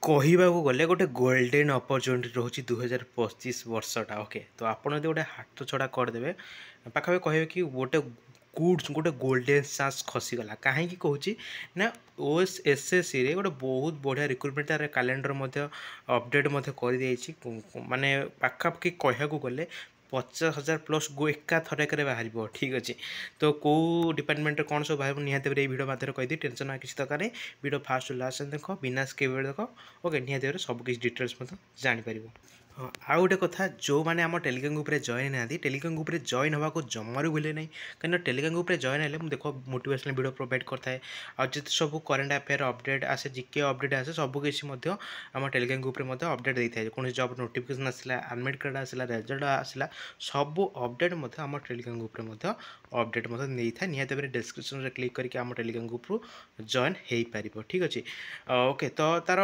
କହିବାକୁ ଗଲେ ଗୋଟେ ଗୋल्डेन अपरच्युनिटी रोचे 2025 वर्षटा ओके तो आपड़ जो गोटे हाथ छड़ा करदे पाखापी कहे कि गोटे गुड्स गोटे गोल्डेन चान्स खसीगला कहीं कहूँ ना ओएस एसएससी रे गोटे बहुत बढ़िया रिक्रुटमेंट तार कैलेंडर अपडेट कर माने पाखापाखि कहू गले 50,000 प्लस गो एका थरक बाहर ठीक अच्छे तो कौ डिपार्टमेंट कौन सब बाहर निहत भिडियो मध्य कहीदी टेंशन ना किसी दरकार भिडियो फास्ट लास्ट देख बिना स्किप देख ओके निहत सब किसी डिटेल्स जापर हाँ आउ गोटे कथा जो मैंने आम टेलीग्राम ग्रुप जॉइन ना टेलीग्राम ग्रुप जॉइन होगा जमार भूले ना कहीं टेलीग्राम ग्रुप जॉइन है देख मोटिवेशनल वीडियो प्रोवाइड करता है आज सब करेन्ट अफेयर अपडेट आसे जीके अपडेट आसे सबकिछि आम टेलीग्राम ग्रुप अपडेट देता है कौन जॉब नोटिफिकेशन आसला एडमिट कार्ड आसला रिजल्ट आसला सब अपडेट आम टेलीग्राम ग्रुप अपडेट नहीं था निहत भाव डिस्क्रिप्शन क्लिक करके आम टेलीग्राम ग्रुप जॉइन हो पार ठीक अच्छे ओके तो तार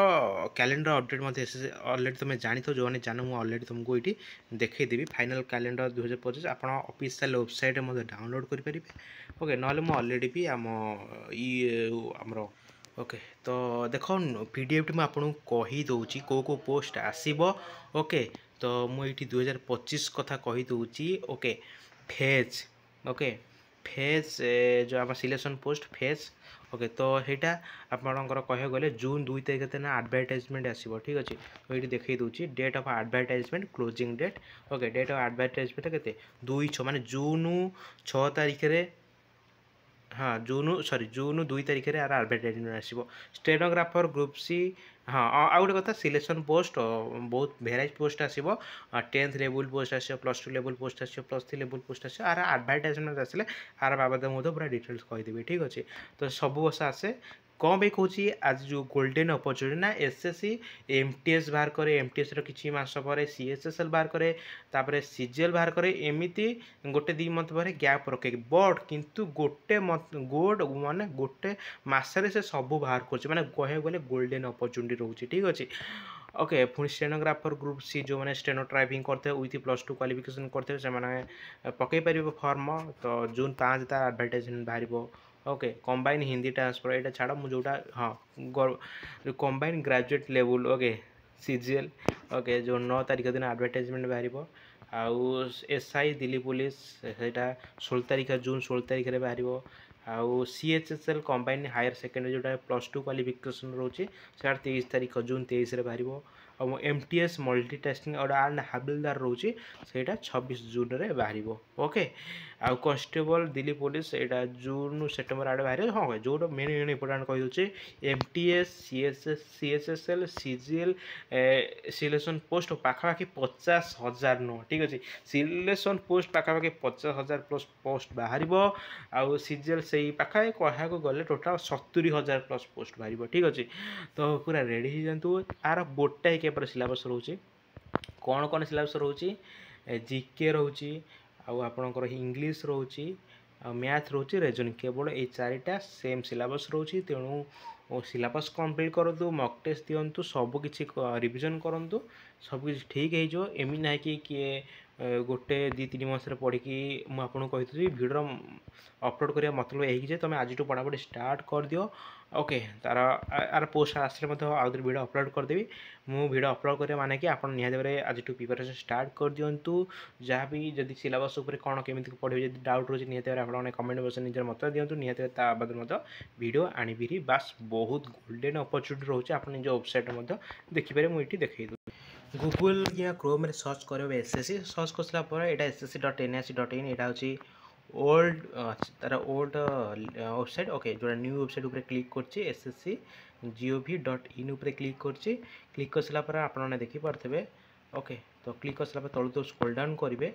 कैलेंडर अपडेट अलरेडी तुम जानी थो जो जान मुझे अलरेडी तुमको ये देखईदेवी फाइनल कैलेंडर 2025 आप ऑफिशियल वेबसाइट डाउनलोड करेंगे ओके ना मुझे अलरेडी भी आम आमर ओके तो देख पीडीएफ टी आपको कहीदे कौ पोस्ट आसब ओके तो मुझे 2025 कथा कहीदे ओके फेज ओके फेज जो आम सिलेक्शन पोस्ट फेज ओके तो यहाँ आपंकर कह गले जून 2 तारीख दिन एडवर्टाइजमेंट आसो ठीक अच्छे तो ये देखई दूसरी date of advertisement closing date okay date of advertisement के 2/6 माने जून 6 तारीख हाँ जून 2 तारीख में एडवर्टाइजमेंट आसो स्टेनोग्राफर ग्रुप सी हाँ आउ गोटे कथा सिलेक्शन पोस्ट बहुत भेराइट पोस्ट आसो 10th लेवल पोस्ट आस +2 लेवल पोस्ट आस +3 लेवल पोस्ट आस आर एडवर्टाइजमेंट आसे आर बाबद पूरा डिटेल्स कहीदेवी ठीक अच्छे तो सब वर्ष आसे कौन भाई कहूँ आज जो गोल्डेन अपरच्युनिटी ना एसएससी एमटीएस बाहर करे एमटीएस किसी मस पर सीएसएसएल बाहर करे तापर सीजीएल बाहर करे एमती गोटे 2 मंथ पर गैप रखे बट किंतु गोटे माने गोटे मसरे से सब बाहर कर माने कहे गले गोल्डेन अपरच्युनिटी रोचे ठीक अच्छे ओके पुणी स्टेनोग्राफर ग्रुप सी जो मैंने स्टेनो ड्राइविंग करते विथ +2 क्वालिफिकेशन करते पकई पारे फॉर्म तो जून 5 तार एडवर्टाइजमेंट बाहर ओके कंबाइन हिंदी ट्रांसफर यहाँ छाड़ मुझा हाँ combine graduate level okay CGL okay जो 9 तारीख दिन एडवर्टाइजमेंट बाहर आउ एसआई दिल्ली पुलिस सेटा 16 तारीख जून 16 तारीख में बाहर आउ सीएचएसएल कंबाइन हायर सेकेंडरी जोटा +2 क्वालिफिकेशन रोचे से 23 तारीख जून 23 में बाहर और एमटीएस मल्टीटास्किंग और एंड हाबिलदार रोचे से 26 जून में बाहर ओके आउ कन्स्टेबल दिल्ली पुलिस यहाँ जून सेप्टेम्बर आड़े बाहर हाँ जो मेन इंपोर्टाट कहीदे MTS CHSL CGL selection post पाखापाखि 50,000 नुह ठीक अच्छे सिलेक्शन पोस्ट पाखापाखि 50,000 प्लस पोस्ट बाहर आउ सीजीएल से पाखापाखि कहू गले टोटाल 70,000 प्लस पोस्ट बाहर ठीक अच्छे तो पूरा रेडी हो जातु आर गोटाए केपर सिलेबस रोचे कौन कौन सिलेबस रोचे जीके रोचे आउ आपणकर इंग्लीश रोचे मैथ रोचे रेजनिंग केवल ये 4टा सेम सिलेबस रोचे तेणु सिलेबस कंप्लीट करूँ मक टेस्ट दिंतु सबकि रिविजन करूँ सबकि ठीक हो एमि ना कि किए गोटे 2-3 मास पढ़ी मुझे कही भिडियो अपलोड करने मतलब यही तुम आज पढ़ापढ़ी स्टार्ट कर दियो ओके तार आर पोस्ट आसले आउ भिडियो अपलोड करदेवी मु भिडियो अपलोड करें माने कि आप निहत आज प्रिपरेशन स्टार्ट कर दिंतु जहाँ भी जब सिलेबस कौन केमी पढ़े जब डाउट रोचे निहत भाव आप कमेंट बक्स निजर मत दिंतु निहत बाद भिडियो आनीबिरी बास बहुत गोल्डेन अपरच्युनिटी रोचे आप निज वेबसाइट देखिपारे मुझे देखी गूगल या क्रोम में सर्च कर एसएससी सर्च कर यहाँ ssc.nic.in यहाँ हूँ ओल्ड तार ओल्ड वेबसाइट ओके जो न्यू वेबसाइट उपर क्लिक करछि ssc.gov.in उपर क्लिक करछि क्लिक कर सारा पर आपने देखिपे ओके तो क्लिक कर सारा तलू तो स्क्रॉल डाउन करेंगे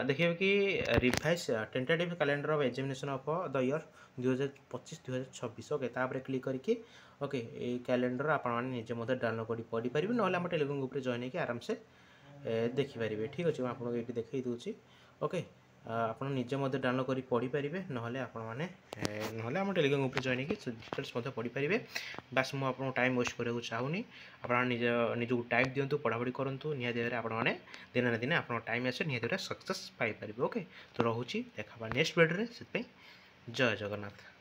देखिए कि revise tentative calendar of examination of the year 2025-2026 okay तापर क्लिक करके ओके ये कैलेंडर आपने निजे मत डाउनलोड कर पढ़ी पारे ना आम टेलीग्राम ग्रुप जॉइन होकर आराम से देखिपारे ठीक अच्छे मुझे ये देखई दूसरी ओके आप निजे मत डाउनलोड कर पढ़ी पारे ना आम टेलीग्राम ग्रुप जॉइन होकर डिटेल्स पढ़ी पारे बास मुझे टाइम वेस्ट करने चाहूनी आप निजक टाइम दिंतु पढ़ापढ़ी करूँ निहत आपने दिन ना दिन आप टाइम आसे निहत सक्सेस पाइपर ओके तो रोचे देखा नेक्स्ट वीडियो से जय जगन्नाथ।